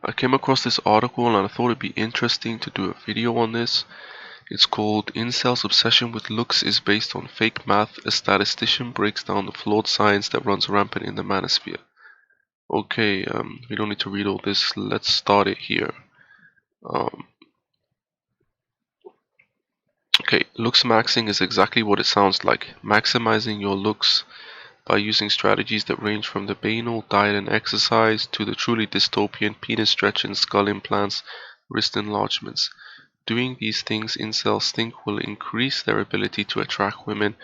I came across this article and I thought it'd be interesting to do a video on this. It's called Incels' Obsession with Looks is Based on Fake Math. A statistician breaks down the flawed science that runs rampant in the manosphere. Okay, we don't need to read all this. Let's start it here. Okay, looks maxing is exactly what it sounds like. Maximizing your looks by using strategies that range from the banal diet and exercise to the truly dystopian penis stretch and skull implants, wrist enlargements. Doing these things incels think will increase their ability to attract women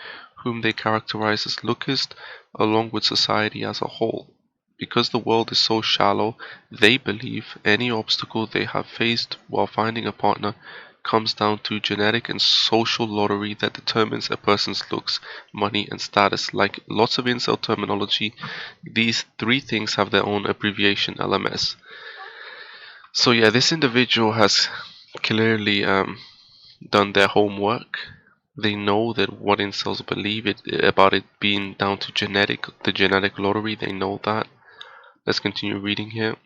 whom they characterize as lookist, along with society as a whole. Because the world is so shallow, they believe any obstacle they have faced while finding a partner comes down to genetic and social lottery that determines a person's looks, money, and status. Like lots of incel terminology, these three things have their own abbreviation, LMS. So yeah, this individual has clearly done their homework. They know that what incels believe about it being down to the genetic lottery. They know that. Let's continue reading here.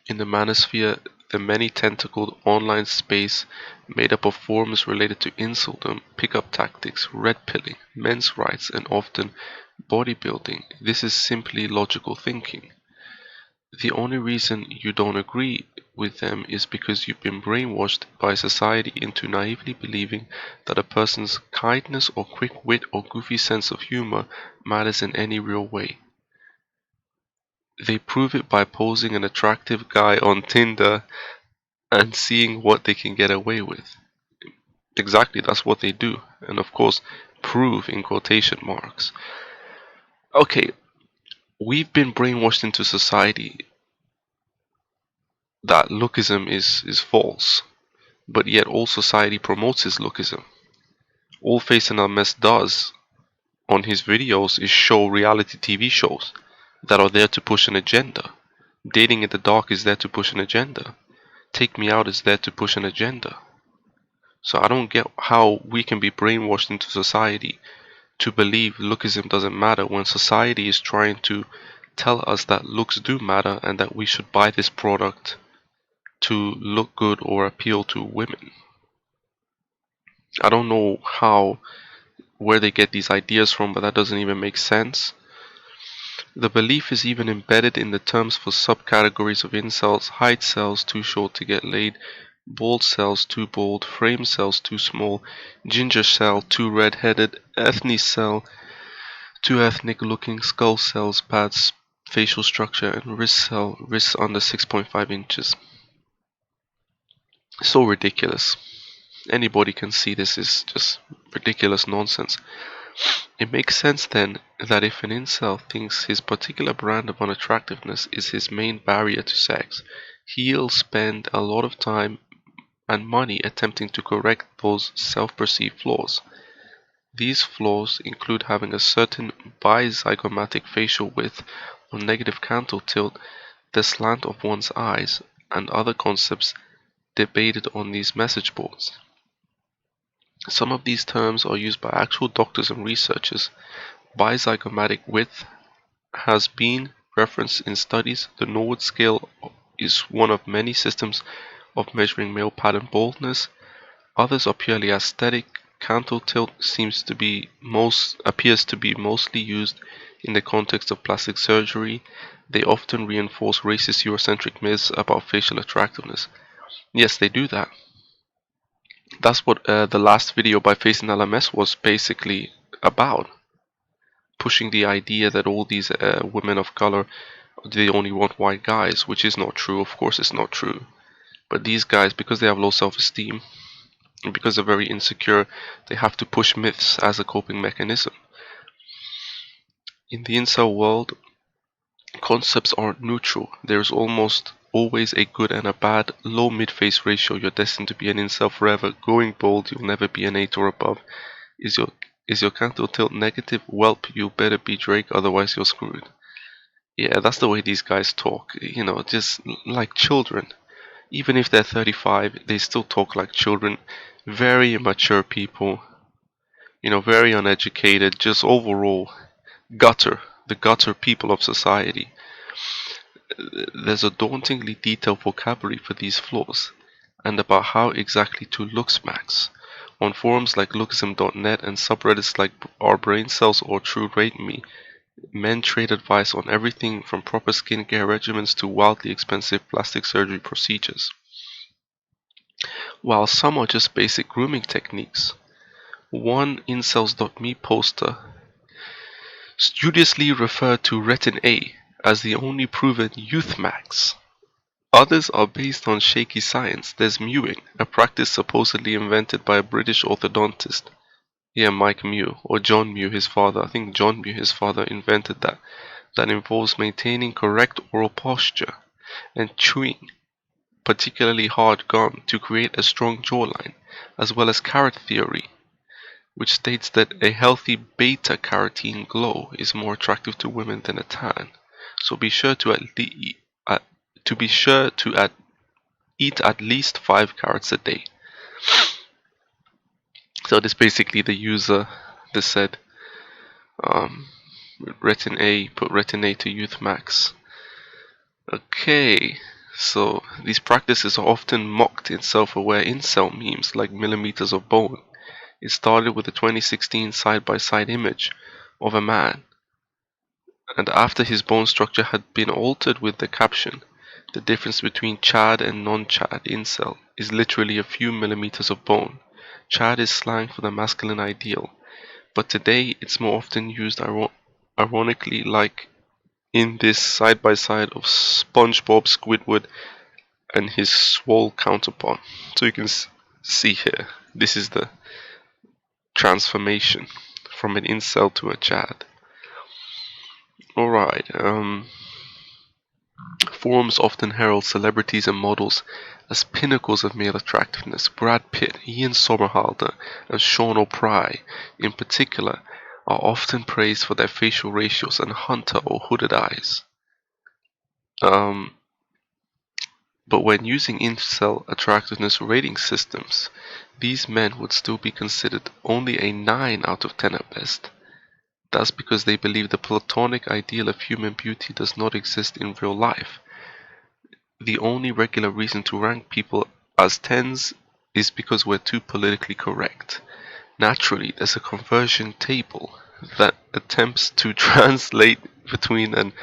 In the manosphere, the many-tentacled online space made up of forums related to inceldom, pickup tactics, red pilling, men's rights, and often bodybuilding. This is simply logical thinking. The only reason you don't agree with them is because you've been brainwashed by society into naively believing that a person's kindness or quick wit or goofy sense of humor matters in any real way. They prove it by posing an attractive guy on Tinder and seeing what they can get away with. Exactly, that's what they do. And of course, prove in quotation marks. Okay, we've been brainwashed into society that lookism is false, but yet all society promotes his lookism. All Face and Mess does on his videos is show reality TV shows that are there to push an agenda. Dating in the Dark is there to push an agenda. Take Me Out is there to push an agenda. So I don't get how we can be brainwashed into society to believe lookism doesn't matter when society is trying to tell us that looks do matter and that we should buy this product to look good or appeal to women. I don't know where they get these ideas from, but that doesn't even make sense. The belief is even embedded in the terms for subcategories of incels: height cells too short to get laid, bald cells too bald, frame cells too small, ginger cell too red-headed, ethnic cell too ethnic looking, skull cells bad facial structure, and wrist cell wrists under 6.5 inches. So ridiculous. Anybody can see this is just ridiculous nonsense. It makes sense then that if an incel thinks his particular brand of unattractiveness is his main barrier to sex, he'll spend a lot of time and money attempting to correct those self-perceived flaws. These flaws include having a certain bizygomatic facial width or negative canthal tilt, the slant of one's eyes, and other concepts debated on these message boards. Some of these terms are used by actual doctors and researchers. Bizygomatic width has been referenced in studies. The Norwood scale is one of many systems of measuring male pattern baldness. Others are purely aesthetic. Canthal tilt appears to be mostly used in the context of plastic surgery. They often reinforce racist Eurocentric myths about facial attractiveness. Yes, they do that. That's what the last video by Face and LMS was basically about. Pushing the idea that all these women of color, they only want white guys, which is not true. Of course it's not true. But these guys, because they have low self-esteem, and because they're very insecure, they have to push myths as a coping mechanism. In the incel world, concepts aren't neutral. There's almost always a good and a bad. Low mid-face ratio, you're destined to be an incel forever. Going bold, you'll never be an 8 or above. Is your canthal tilt negative? Welp, you better be Drake, otherwise you're screwed. Yeah, that's the way these guys talk. You know, just like children. Even if they're 35, they still talk like children. Very immature people. You know, very uneducated. Just overall gutter. The gutter people of society. There's a dauntingly detailed vocabulary for these flaws, and about how exactly to looksmax. On forums like lookism.net and subreddits like Our Brain Cells or True Rate Me, men trade advice on everything from proper skincare regimens to wildly expensive plastic surgery procedures. While some are just basic grooming techniques, one incels.me poster studiously referred to Retin A as the only proven youth max. Others are based on shaky science. There's mewing, a practice supposedly invented by a British orthodontist. Yeah, Mike Mew, or John Mew, his father. I think John Mew, his father, invented that. That involves maintaining correct oral posture and chewing particularly hard gum to create a strong jawline, as well as carrot theory, which states that a healthy beta-carotene glow is more attractive to women than a tan. So be sure to eat at least 5 carrots a day. So this basically the user that said Retin A, put Retin A to youth max. Okay, so these practices are often mocked in self-aware incel memes like millimeters of bone. It started with a 2016 side-by-side image of a man, and after his bone structure had been altered with the caption, "The difference between Chad and non-Chad incel is literally a few millimeters of bone." Chad is slang for the masculine ideal, but today it's more often used ironically, like in this side-by-side of SpongeBob Squidward and his swole counterpart. So you can see here, this is the transformation from an incel to a Chad. Alright, forums often herald celebrities and models as pinnacles of male attractiveness. Brad Pitt, Ian Somerhalder, and Sean O'Pry, in particular, are often praised for their facial ratios and hunter or hooded eyes. But when using incel attractiveness rating systems, these men would still be considered only a 9 out of 10 at best. That's because they believe the platonic ideal of human beauty does not exist in real life. The only regular reason to rank people as 10s is because we're too politically correct. Naturally, there's a conversion table that attempts to translate between an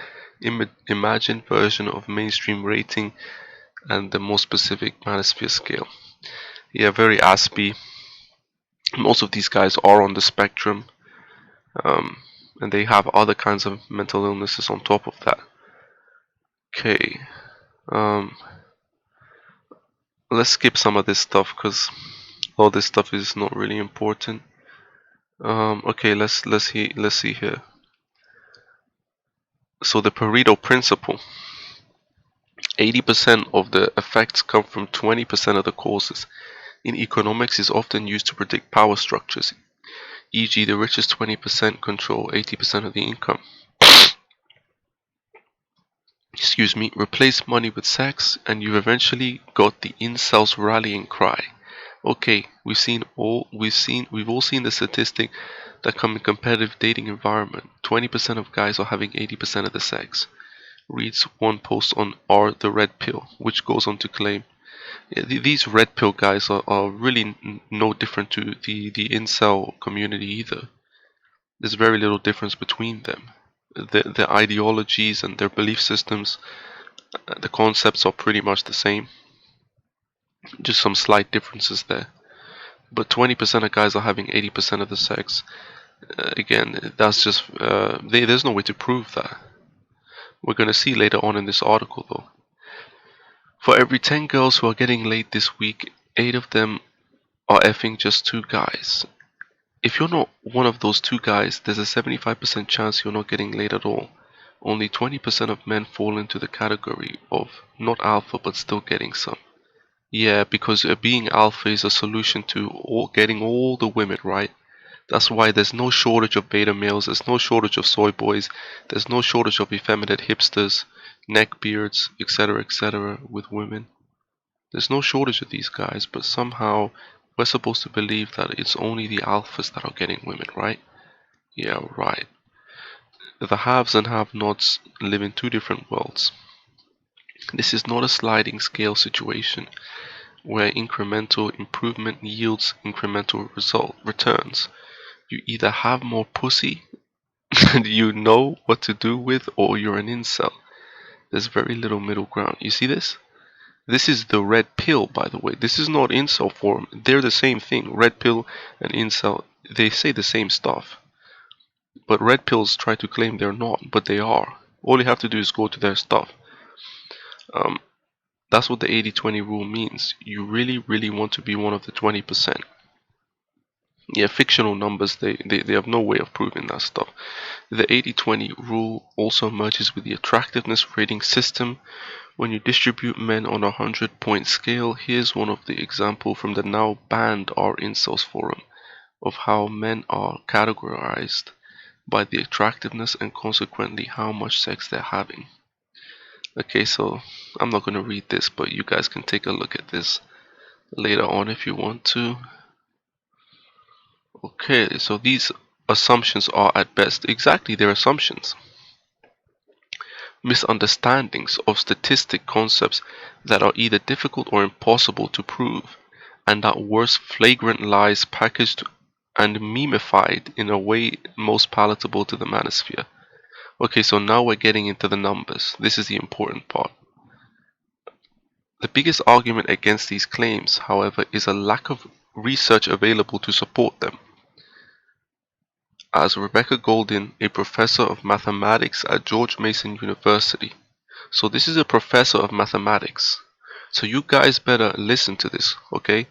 imagined version of mainstream rating and the more specific manosphere scale. Yeah, very aspy. Most of these guys are on the spectrum, and they have other kinds of mental illnesses on top of that. Okay, let's skip some of this stuff because all this stuff is not really important. Okay, let's see here. So the Pareto principle. 80% of the effects come from 20% of the causes. In economics, is often used to predict power structures, e.g., the richest 20% control 80% of the income. Excuse me, replace money with sex, and you've eventually got the incels rallying cry. Okay, we've all seen the statistic that come in competitive dating environment. 20% of guys are having 80% of the sex. Reads one post on the Red Pill, which goes on to claim these Red Pill guys are really no different to the incel community either. There's very little difference between them. Their ideologies and their belief systems, the concepts are pretty much the same. Just some slight differences there. But 20% of guys are having 80% of the sex. Again, that's just there's no way to prove that. We're going to see later on in this article though. For every 10 girls who are getting laid this week, 8 of them are effing just 2 guys. If you're not one of those 2 guys, there's a 75% chance you're not getting laid at all. Only 20% of men fall into the category of not alpha but still getting some. Yeah, because being alpha is a solution to getting all the women, right? That's why there's no shortage of beta males, there's no shortage of soy boys, there's no shortage of effeminate hipsters, neckbeards, etc. with women. There's no shortage of these guys, but somehow we're supposed to believe that it's only the alphas that are getting women, right? Yeah, right. The haves and have-nots live in 2 different worlds. This is not a sliding scale situation where incremental improvement yields incremental returns. You either have more pussy and you know what to do with, or you're an incel. There's very little middle ground. You see this? This is the red pill, by the way. This is not incel forum. They're the same thing. Red pill and incel, they say the same stuff. But red pills try to claim they're not, but they are. All you have to do is go to their stuff. Um, that's what the 80-20 rule means. You really, really want to be one of the 20%. Yeah, fictional numbers, they have no way of proving that stuff. The 80-20 rule also merges with the attractiveness rating system. When you distribute men on a 100-point scale, here's one of the example from the now banned Our Incels forum of how men are categorized by the attractiveness and consequently how much sex they're having. Okay, so I'm not going to read this, but you guys can take a look at this later on if you want to. Okay, so these assumptions are at best exactly their assumptions. Misunderstandings of statistic concepts that are either difficult or impossible to prove, and at worst flagrant lies packaged and memified in a way most palatable to the manosphere. Okay, so now we're getting into the numbers. This is the important part. The biggest argument against these claims, however, is a lack of research available to support them. As Rebecca Goldin, a professor of mathematics at George Mason University. So this is a professor of mathematics. So you guys better listen to this, okay?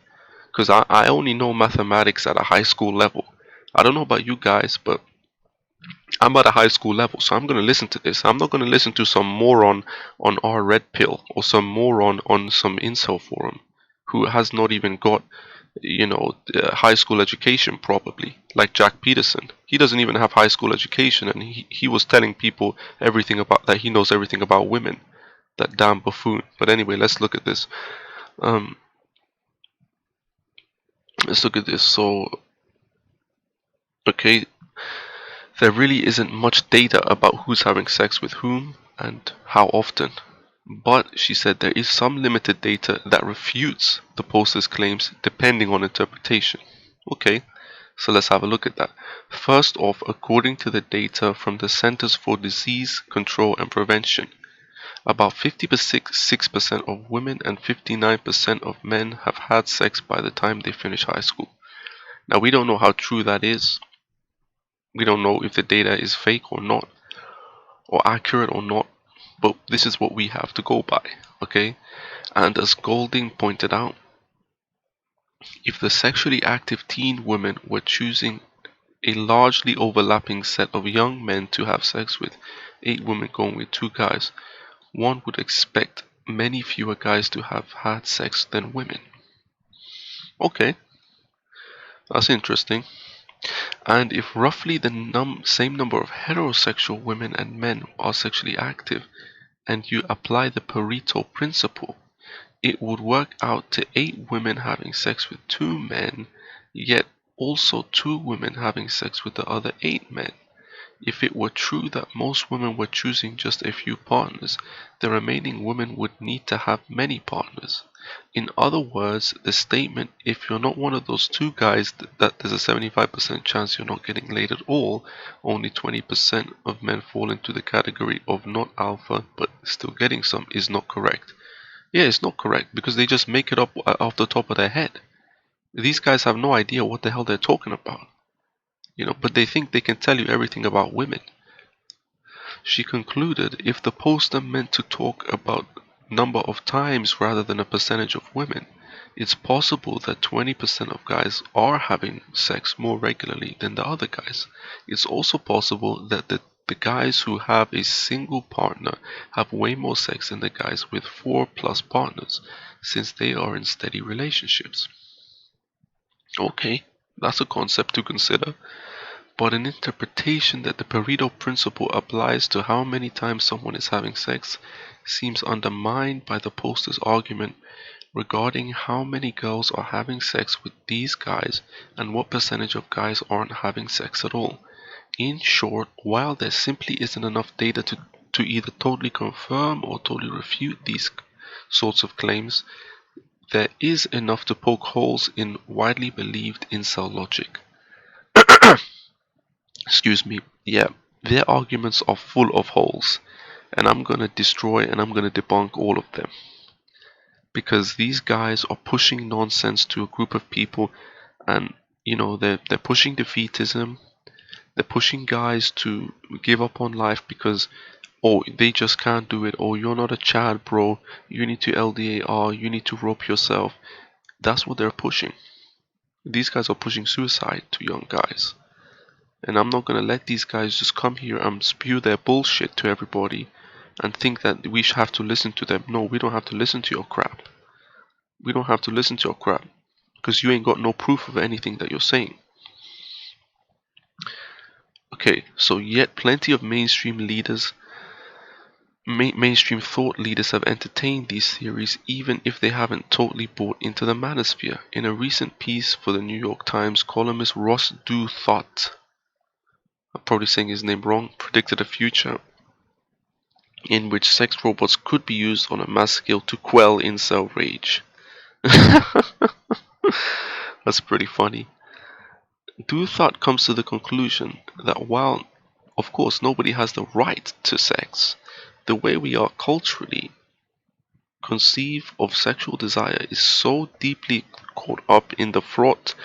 Because I only know mathematics at a high school level. I don't know about you guys, but I'm at a high school level, so I'm going to listen to this. I'm not going to listen to some moron on our red pill or some moron on some incel forum who has not even got, high school education probably, like Jack Peterson. He doesn't even have high school education, and he was telling people everything about that. He knows everything about women. That damn buffoon. But anyway, let's look at this. Let's look at this. So, okay, there really isn't much data about who's having sex with whom and how often. But she said there is some limited data that refutes the poster's claims depending on interpretation. Okay, so let's have a look at that. First off, according to the data from the Centers for Disease Control and Prevention, about 56% of women and 59% of men have had sex by the time they finish high school. Now, we don't know how true that is. We don't know if the data is fake or not, or accurate or not, but this is what we have to go by, okay? And as Golding pointed out, if the sexually active teen women were choosing a largely overlapping set of young men to have sex with, 8 women going with 2 guys, one would expect many fewer guys to have had sex than women. Okay, that's interesting. And if roughly the same number of heterosexual women and men are sexually active, and you apply the Pareto principle, it would work out to 8 women having sex with 2 men, yet also 2 women having sex with the other 8 men. If it were true that most women were choosing just a few partners, the remaining women would need to have many partners. In other words, the statement, if you're not one of those 2 guys, that there's a 75% chance you're not getting laid at all, only 20% of men fall into the category of not alpha but still getting some, is not correct. Yeah, it's not correct because they just make it up off the top of their head. These guys have no idea what the hell they're talking about. But they think they can tell you everything about women. She concluded if the poster meant to talk about number of times rather than a percentage of women, it's possible that 20% of guys are having sex more regularly than the other guys. It's also possible that the guys who have a single partner have way more sex than the guys with 4+ partners, since they are in steady relationships. Okay, that's a concept to consider. But an interpretation that the Pareto principle applies to how many times someone is having sex seems undermined by the poster's argument regarding how many girls are having sex with these guys and what percentage of guys aren't having sex at all. In short, while there simply isn't enough data to either totally confirm or totally refute these sorts of claims, there is enough to poke holes in widely believed incel logic. Excuse me. Yeah, their arguments are full of holes, and I'm gonna destroy and I'm gonna debunk all of them. Because these guys are pushing nonsense to a group of people, and they're pushing defeatism. They're pushing guys to give up on life because they just can't do it, or you're not a Chad, bro, you need to LDAR, you need to rope yourself. That's what they're pushing. These guys are pushing suicide to young guys. And I'm not gonna let these guys just come here and spew their bullshit to everybody and think that we should have to listen to them. No, we don't have to listen to your crap. We don't have to listen to your crap because you ain't got no proof of anything that you're saying. Okay, so yet plenty of mainstream leaders, mainstream thought leaders have entertained these theories even if they haven't totally bought into the manosphere. In a recent piece for the New York Times, columnist Ross Douthat, I'm probably saying his name wrong, predicted a future in which sex robots could be used on a mass scale to quell incel rage. That's pretty funny. Douthat comes to the conclusion that while, of course, nobody has the right to sex, the way we are culturally conceive of sexual desire is so deeply caught up in the fraught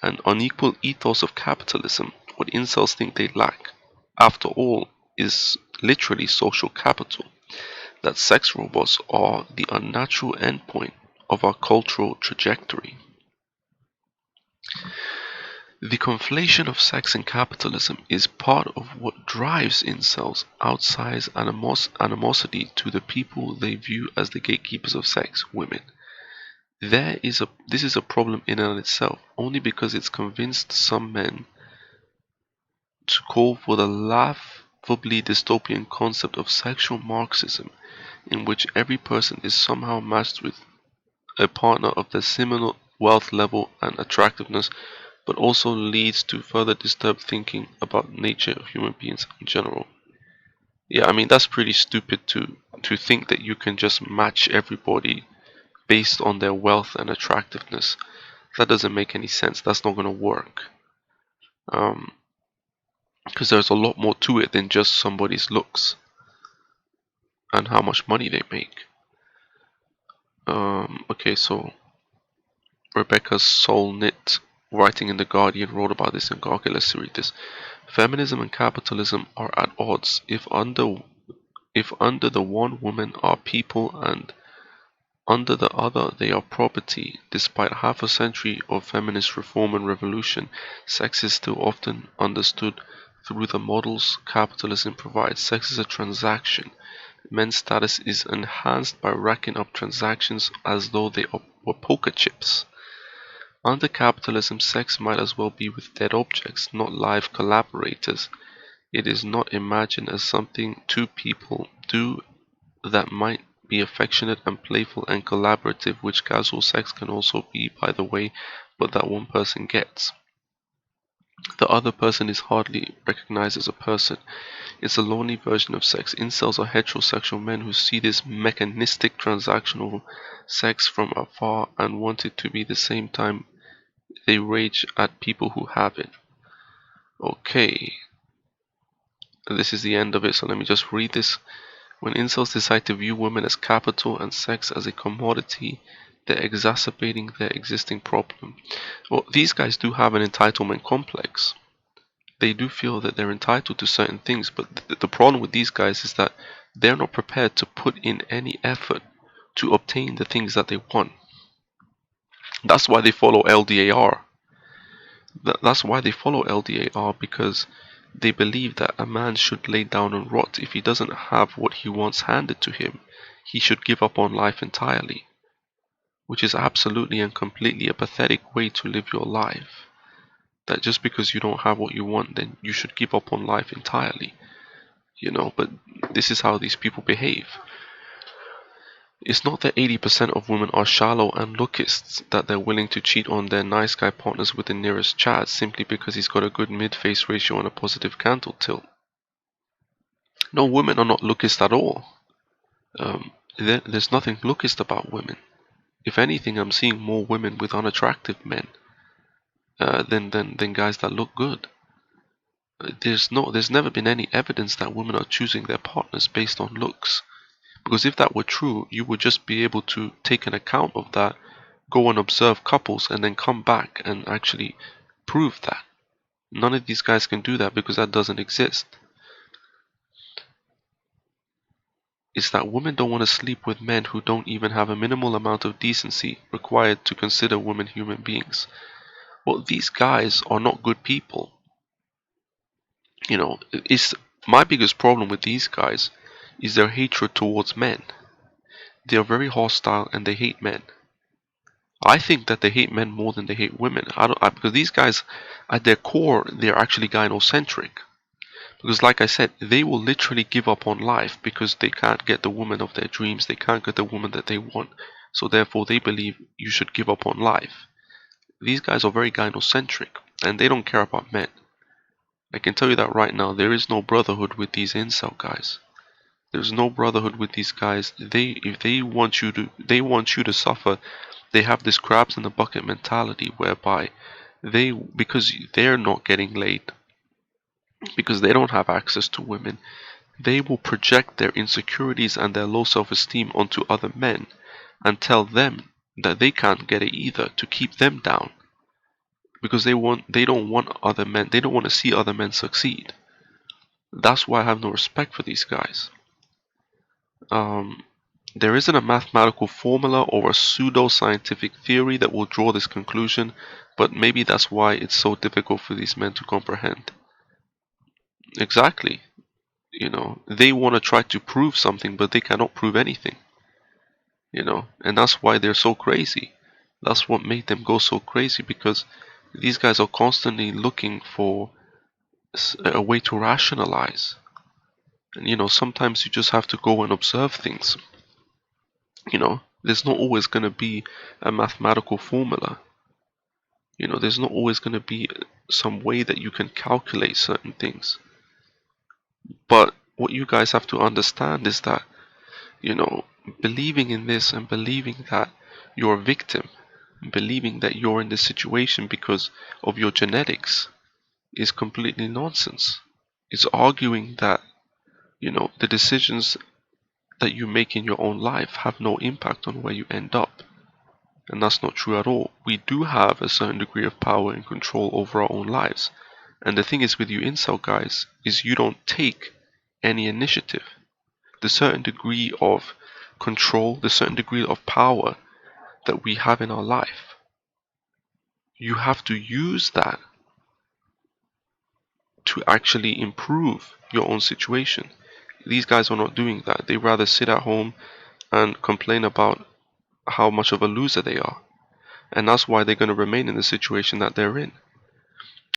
and unequal ethos of capitalism. What incels think they lack, after all, is literally social capital, that sex robots are the unnatural endpoint of our cultural trajectory. The conflation of sex and capitalism is part of what drives incels' outsized animosity to the people they view as the gatekeepers of sex, women. This is a problem in and of itself, only because it's convinced some men to call for the laughably dystopian concept of sexual Marxism, in which every person is somehow matched with a partner of their similar wealth level and attractiveness, but also leads to further disturbed thinking about the nature of human beings in general. Yeah, I mean that's pretty stupid to think that you can just match everybody based on their wealth and attractiveness. That doesn't make any sense. That's not going to work. Because there's a lot more to it than just somebody's looks and how much money they make. Okay, so Rebecca Solnit, writing in The Guardian, wrote about this in Okay, let's read this. Feminism and capitalism are at odds. If under the one women are people and under the other they are property, despite half a century of feminist reform and revolution, sex is still often understood through the models capitalism provides. Sex is a transaction. Men's status is enhanced by racking up transactions as though they were poker chips. Under capitalism, sex might as well be with dead objects, not live collaborators. It is not imagined as something two people do that might be affectionate and playful and collaborative, which casual sex can also be, by the way, but that one person gets. The other person is hardly recognized as a person. It's a lonely version of sex. Incels are heterosexual men who see this mechanistic transactional sex from afar and want it to be the same time they rage at people who have it. Okay. This is the end of it, so let me just read this. When incels decide to view women as capital and sex as a commodity, they're exacerbating their existing problem. Well, these guys do have an entitlement complex. They do feel that they're entitled to certain things, but the problem with these guys is that they're not prepared to put in any effort to obtain the things that they want. That's why they follow LDAR. That's why they follow LDAR, because they believe that a man should lay down and rot. If he doesn't have what he wants handed to him, he should give up on life entirely, which is absolutely and completely a pathetic way to live your life. That just because you don't have what you want, then you should give up on life entirely. But this is how these people behave. It's not that 80% of women are shallow and lookists, that they're willing to cheat on their nice guy partners with the nearest Chad simply because he's got a good mid-face ratio and a positive cantle tilt. No, women are not lookist at all. There's nothing lookist about women. If anything, I'm seeing more women with unattractive men than guys that look good. There's never been any evidence that women are choosing their partners based on looks. Because if that were true, you would just be able to take an account of that, go and observe couples, and then come back and actually prove that. None of these guys can do that because that doesn't exist. It's that women don't want to sleep with men who don't even have a minimal amount of decency required to consider women human beings. Well, these guys are not good people. It's my biggest problem with these guys is their hatred towards men. They are very hostile and they hate men. I think that they hate men more than they hate women. Because these guys, at their core, they're actually gynocentric. Because like I said, they will literally give up on life because they can't get the woman of their dreams. They can't get the woman that they want. So therefore, they believe you should give up on life. These guys are very gynocentric and they don't care about men. I can tell you that right now, there is no brotherhood with these incel guys. There's no brotherhood with these guys. If they want you to suffer. They have this crabs in the bucket mentality whereby because they're not getting laid, because they don't have access to women, they will project their insecurities and their low self-esteem onto other men and tell them that they can't get it either to keep them down. Because they don't want other men, they don't want to see other men succeed. That's why I have no respect for these guys. There isn't a mathematical formula or a pseudo-scientific theory that will draw this conclusion, but maybe that's why it's so difficult for these men to comprehend. Exactly. They want to try to prove something, but they cannot prove anything. And that's why they're so crazy. That's what made them go so crazy, because these guys are constantly looking for a way to rationalize. And sometimes you just have to go and observe things. There's not always going to be a mathematical formula. There's not always going to be some way that you can calculate certain things. But what you guys have to understand is that, believing in this and believing that you're a victim, believing that you're in this situation because of your genetics is completely nonsense. It's arguing that, the decisions that you make in your own life have no impact on where you end up. And that's not true at all. We do have a certain degree of power and control over our own lives. And the thing is with you incel guys, is you don't take any initiative. The certain degree of control, the certain degree of power that we have in our life, you have to use that to actually improve your own situation. These guys are not doing that. They rather sit at home and complain about how much of a loser they are. And that's why they're going to remain in the situation that they're in.